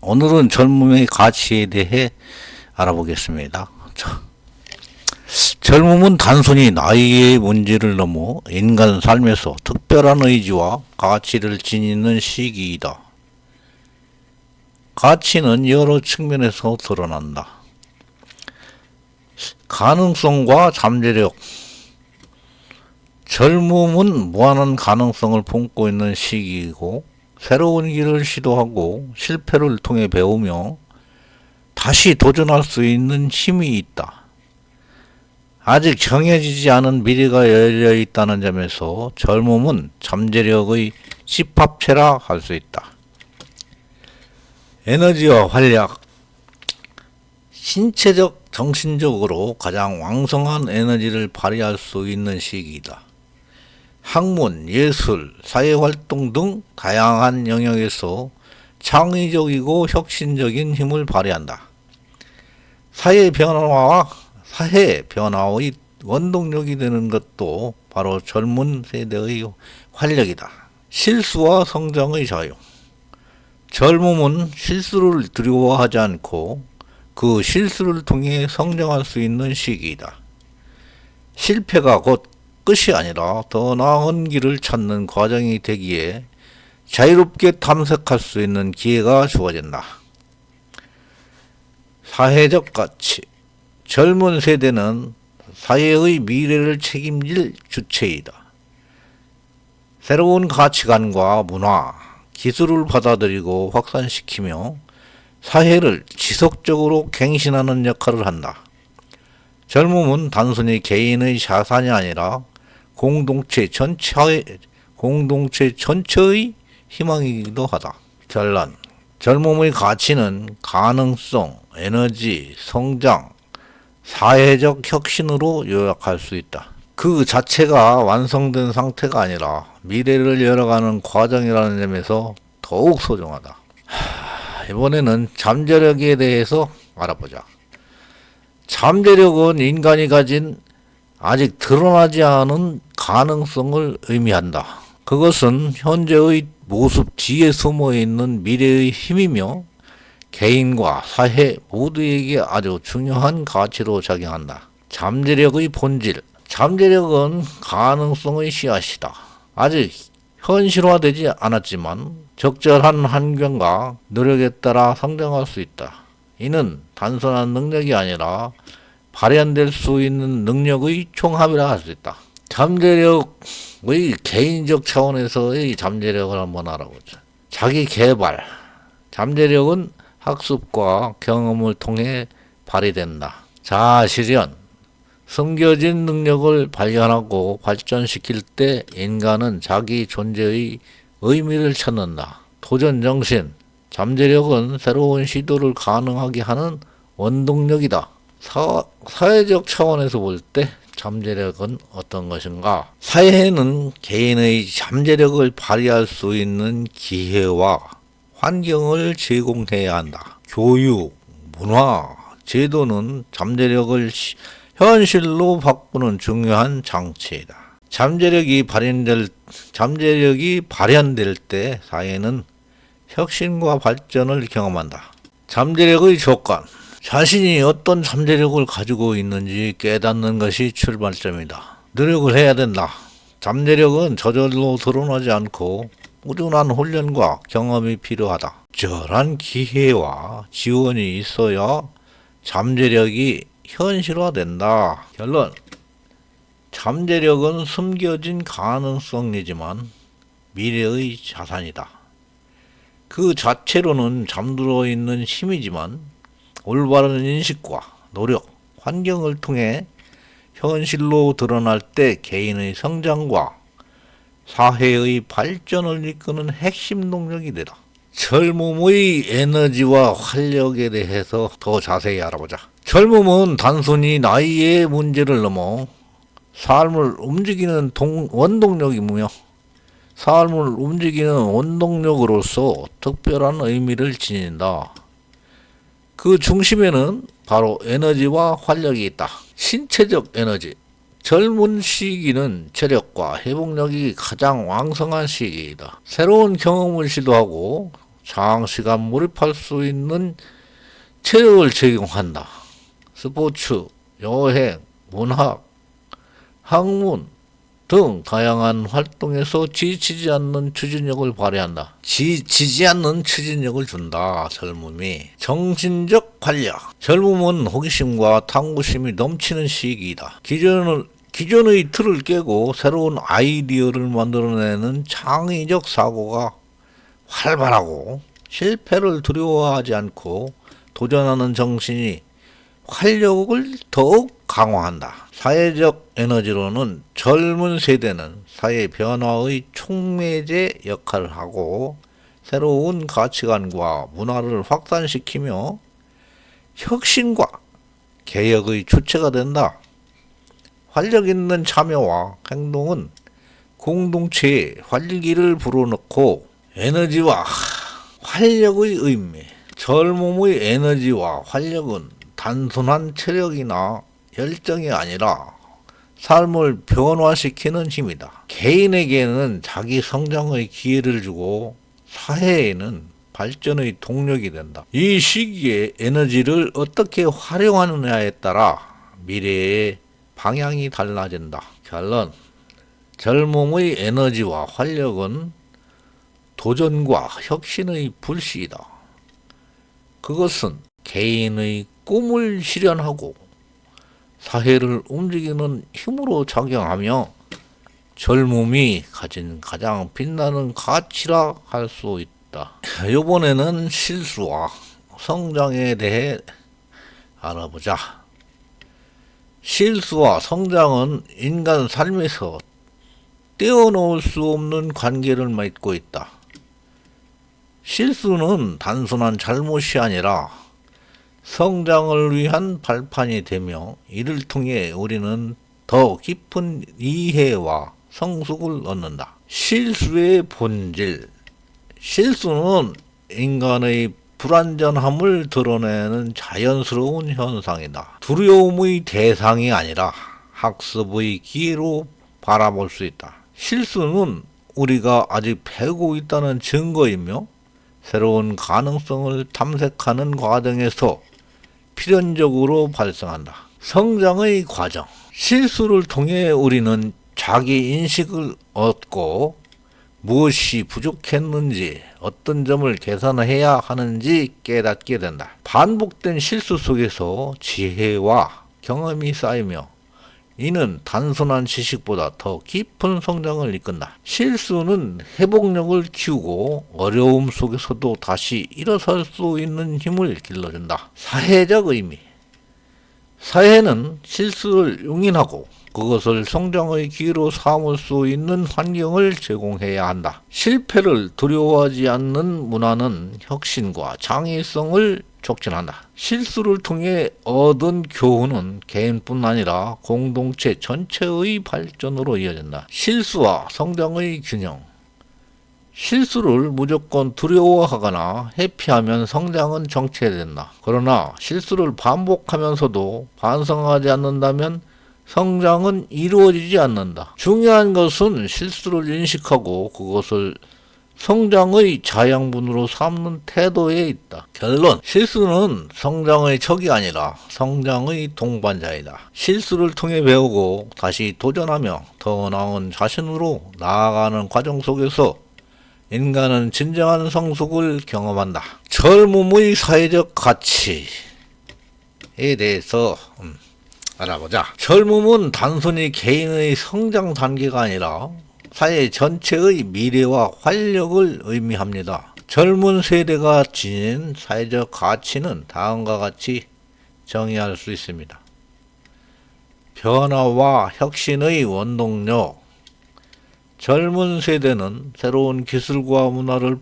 오늘은 젊음의 가치에 대해 알아보겠습니다. 젊음은 단순히 나이의 문제를 넘어 인간 삶에서 특별한 의지와 가치를 지니는 시기이다. 가치는 여러 측면에서 드러난다. 가능성과 잠재력. 젊음은 무한한 가능성을 품고 있는 시기이고, 새로운 길을 시도하고 실패를 통해 배우며 다시 도전할 수 있는 힘이 있다. 아직 정해지지 않은 미래가 열려 있다는 점에서 젊음은 잠재력의 집합체라 할 수 있다. 에너지와 활력. 신체적, 정신적으로 가장 왕성한 에너지를 발휘할 수 있는 시기이다. 학문, 예술, 사회활동 등 다양한 영역에서 창의적이고 혁신적인 힘을 발휘한다. 사회 변화의 원동력이 되는 것도 바로 젊은 세대의 활력이다. 실수와 성장의 자유. 젊음은 실수를 두려워하지 않고 그 실수를 통해 성장할 수 있는 시기이다. 실패가 곧 끝이 아니라 더 나은 길을 찾는 과정이 되기에 자유롭게 탐색할 수 있는 기회가 주어진다. 사회적 가치. 젊은 세대는 사회의 미래를 책임질 주체이다. 새로운 가치관과 문화, 기술을 받아들이고 확산시키며 사회를 지속적으로 갱신하는 역할을 한다. 젊음은 단순히 개인의 자산이 아니라 공동체 전체의 희망이기도 하다. 결론. 젊음의 가치는 가능성, 에너지, 성장, 사회적 혁신으로 요약할 수 있다. 그 자체가 완성된 상태가 아니라 미래를 열어가는 과정이라는 점에서 더욱 소중하다. 이번에는 잠재력에 대해서 알아보자. 잠재력은 인간이 가진 아직 드러나지 않은 가능성을 의미한다. 그것은 현재의 모습 뒤에 숨어 있는 미래의 힘이며 개인과 사회 모두에게 아주 중요한 가치로 작용한다. 잠재력의 본질. 잠재력은 가능성의 씨앗이다. 아직 현실화되지 않았지만 적절한 환경과 노력에 따라 성장할 수 있다. 이는 단순한 능력이 아니라 발현될 수 있는 능력의 총합이라 할 수 있다. 잠재력의 개인적 차원에서의 잠재력을 한번 알아보자. 자기 개발. 잠재력은 학습과 경험을 통해 발휘된다. 자아 실현. 숨겨진 능력을 발견하고 발전시킬 때 인간은 자기 존재의 의미를 찾는다. 도전 정신. 잠재력은 새로운 시도를 가능하게 하는 원동력이다. 사회적 차원에서 볼 때 잠재력은 어떤 것인가? 사회는 개인의 잠재력을 발휘할 수 있는 기회와 환경을 제공해야 한다. 교육, 문화, 제도는 잠재력을 현실로 바꾸는 중요한 장치이다. 잠재력이 발현될 때 사회는 혁신과 발전을 경험한다. 잠재력의 조건. 자신이 어떤 잠재력을 가지고 있는지 깨닫는 것이 출발점이다. 노력을 해야 된다. 잠재력은 저절로 드러나지 않고 꾸준한 훈련과 경험이 필요하다. 적절한 기회와 지원이 있어야 잠재력이 현실화된다. 결론. 잠재력은 숨겨진 가능성이지만 미래의 자산이다. 그 자체로는 잠들어 있는 힘이지만 올바른 인식과 노력, 환경을 통해 현실로 드러날 때 개인의 성장과 사회의 발전을 이끄는 핵심 동력이 되다. 젊음의 에너지와 활력에 대해서 더 자세히 알아보자. 젊음은 단순히 나이의 문제를 넘어 삶을 움직이는 원동력이며 삶을 움직이는 원동력으로서 특별한 의미를 지닌다. 그 중심에는 바로 에너지와 활력이 있다. 신체적 에너지. 젊은 시기는 체력과 회복력이 가장 왕성한 시기이다. 새로운 경험을 시도하고 장시간 몰입할 수 있는 체력을 제공한다. 스포츠, 여행, 문학, 학문 등 다양한 활동에서 지치지 않는 추진력을 발휘한다. 지치지 않는 추진력을 준다. 젊음이. 정신적 활력. 젊음은 호기심과 탐구심이 넘치는 시기이다. 기존의 틀을 깨고 새로운 아이디어를 만들어내는 창의적 사고가 활발하고 실패를 두려워하지 않고 도전하는 정신이 활력을 더욱 강화한다. 사회적 에너지로는 젊은 세대는 사회 변화의 촉매제 역할을 하고 새로운 가치관과 문화를 확산시키며 혁신과 개혁의 주체가 된다. 활력 있는 참여와 행동은 공동체의 활기를 불어넣고 에너지와 활력의 의미. 젊음의 에너지와 활력은 단순한 체력이나 열정이 아니라 삶을 변화시키는 힘이다. 개인에게는 자기 성장의 기회를 주고 사회에는 발전의 동력이 된다. 이 시기에 에너지를 어떻게 활용하느냐에 따라 미래의 방향이 달라진다. 결론. 젊음의 에너지와 활력은 도전과 혁신의 불씨이다. 그것은 개인의 꿈을 실현하고 사회를 움직이는 힘으로 작용하며 젊음이 가진 가장 빛나는 가치라 할 수 있다. 이번에는 실수와 성장에 대해 알아보자. 실수와 성장은 인간 삶에서 떼어놓을 수 없는 관계를 맺고 있다. 실수는 단순한 잘못이 아니라 성장을 위한 발판이 되며 이를 통해 우리는 더 깊은 이해와 성숙을 얻는다. 실수의 본질. 실수는 인간의 불완전함을 드러내는 자연스러운 현상이다. 두려움의 대상이 아니라 학습의 기회로 바라볼 수 있다. 실수는 우리가 아직 배우고 있다는 증거이며 새로운 가능성을 탐색하는 과정에서 필연적으로 발생한다. 성장의 과정. 실수를 통해 우리는 자기 인식을 얻고 무엇이 부족했는지, 어떤 점을 개선해야 하는지 깨닫게 된다. 반복된 실수 속에서 지혜와 경험이 쌓이며 이는 단순한 지식보다 더 깊은 성장을 이끈다. 실수는 회복력을 키우고 어려움 속에서도 다시 일어설 수 있는 힘을 길러준다. 사회적 의미. 사회는 실수를 용인하고 그것을 성장의 기회로 삼을 수 있는 환경을 제공해야 한다. 실패를 두려워하지 않는 문화는 혁신과 창의성을 촉진한다. 실수를 통해 얻은 교훈은 개인뿐 아니라 공동체 전체의 발전으로 이어진다. 실수와 성장의 균형. 실수를 무조건 두려워하거나 회피하면 성장은 정체된다. 그러나 실수를 반복하면서도 반성하지 않는다면 성장은 이루어지지 않는다. 중요한 것은 실수를 인식하고 그것을 성장의 자양분으로 삼는 태도에 있다. 결론. 실수는 성장의 적이 아니라 성장의 동반자이다. 실수를 통해 배우고 다시 도전하며 더 나은 자신으로 나아가는 과정 속에서 인간은 진정한 성숙을 경험한다. 젊음의 사회적 가치에 대해서 알아보자. 젊음은 단순히 개인의 성장 단계가 아니라 사회 전체의 미래와 활력을 의미합니다. 젊은 세대가 지닌 사회적 가치는 다음과 같이 정의할 수 있습니다. 변화와 혁신의 원동력. 젊은 세대는 새로운 기술과 문화를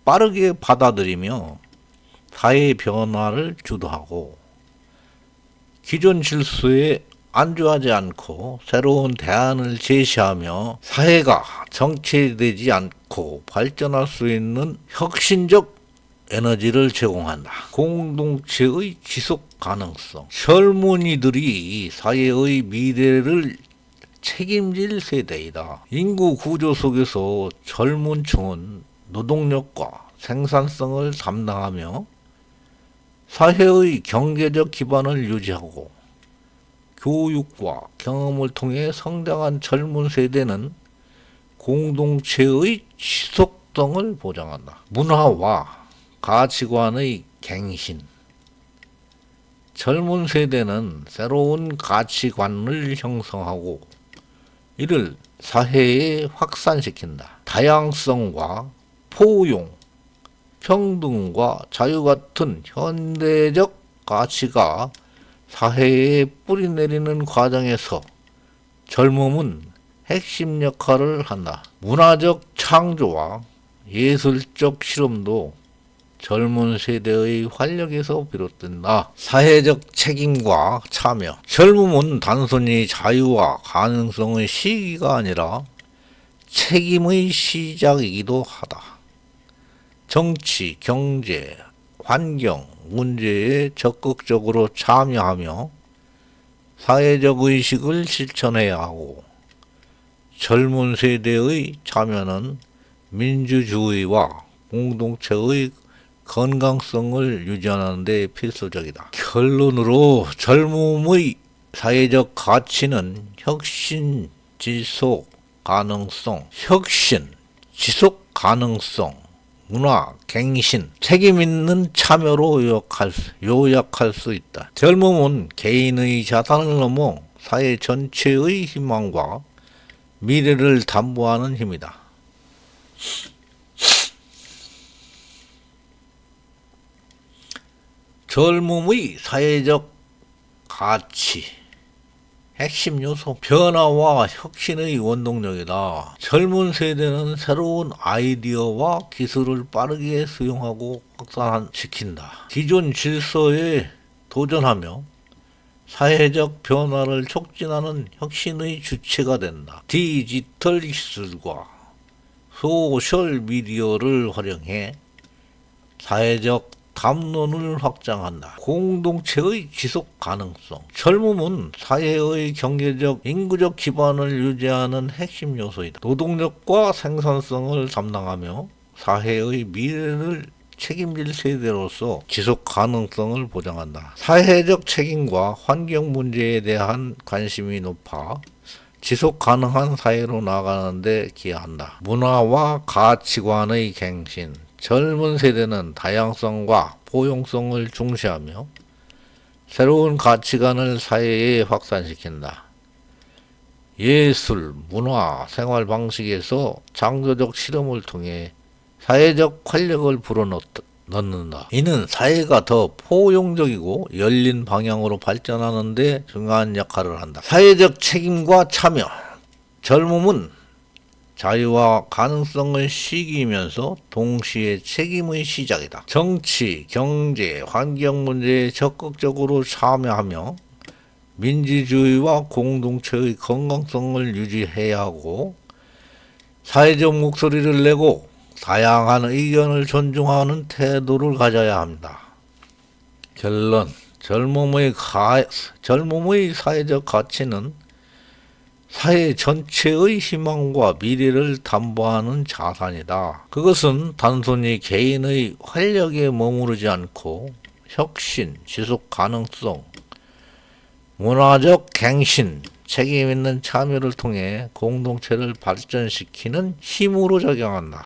빠르게 받아들이며 사회 변화를 주도하고 기존 질서에 안주하지 않고 새로운 대안을 제시하며 사회가 정체되지 않고 발전할 수 있는 혁신적 에너지를 제공한다. 공동체의 지속 가능성. 젊은이들이 사회의 미래를 책임질 세대이다. 인구 구조 속에서 젊은 층은 노동력과 생산성을 담당하며 사회의 경제적 기반을 유지하고 교육과 경험을 통해 성장한 젊은 세대는 공동체의 지속성을 보장한다. 문화와 가치관의 갱신. 젊은 세대는 새로운 가치관을 형성하고 이를 사회에 확산시킨다. 다양성과 포용, 평등과 자유 같은 현대적 가치가 사회에 뿌리내리는 과정에서 젊음은 핵심 역할을 한다. 문화적 창조와 예술적 실험도 젊은 세대의 활력에서 비롯된다. 사회적 책임과 참여. 젊음은 단순히 자유와 가능성의 시기가 아니라 책임의 시작이기도 하다. 정치, 경제, 환경 문제에 적극적으로 참여하며 사회적 의식을 실천해야 하고, 젊은 세대의 참여는 민주주의와 공동체의 건강성을 유지하는 데 필수적이다. 결론으로 젊음의 사회적 가치는 혁신, 지속 가능성, 문화, 갱신, 책임 있는 참여로 요약할 수 있다. 젊음은 개인의 자산을 넘어 사회 전체의 희망과 미래를 담보하는 힘이다. 젊음의 사회적 가치, 핵심 요소, 변화와 혁신의 원동력이다. 젊은 세대는 새로운 아이디어와 기술을 빠르게 수용하고 확산시킨다. 기존 질서에 도전하며 사회적 변화를 촉진하는 혁신의 주체가 된다. 디지털 기술과 소셜 미디어를 활용해 사회적 담론을 확장한다. 공동체의 지속 가능성. 젊음은 사회의 경제적, 인구적 기반을 유지하는 핵심 요소이다. 노동력과 생산성을 담당하며 사회의 미래를 책임질 세대로서 지속 가능성을 보장한다. 사회적 책임과 환경 문제에 대한 관심이 높아 지속 가능한 사회로 나아가는 데 기여한다. 문화와 가치관의 갱신. 젊은 세대는 다양성과 포용성을 중시하며 새로운 가치관을 사회에 확산시킨다. 예술, 문화, 생활 방식에서 창조적 실험을 통해 사회적 활력을 불어넣는다. 이는 사회가 더 포용적이고 열린 방향으로 발전하는 데 중요한 역할을 한다. 사회적 책임과 참여. 젊음은 자유와 가능성의 시기이면서 동시에 책임의 시작이다. 정치, 경제, 환경 문제에 적극적으로 참여하며 민주주의와 공동체의 건강성을 유지해야 하고, 사회적 목소리를 내고 다양한 의견을 존중하는 태도를 가져야 합니다. 결론. 젊음의 사회적 가치는 사회 전체의 희망과 미래를 담보하는 자산이다. 그것은 단순히 개인의 활력에 머무르지 않고 혁신, 지속 가능성, 문화적 갱신, 책임 있는 참여를 통해 공동체를 발전시키는 힘으로 작용한다.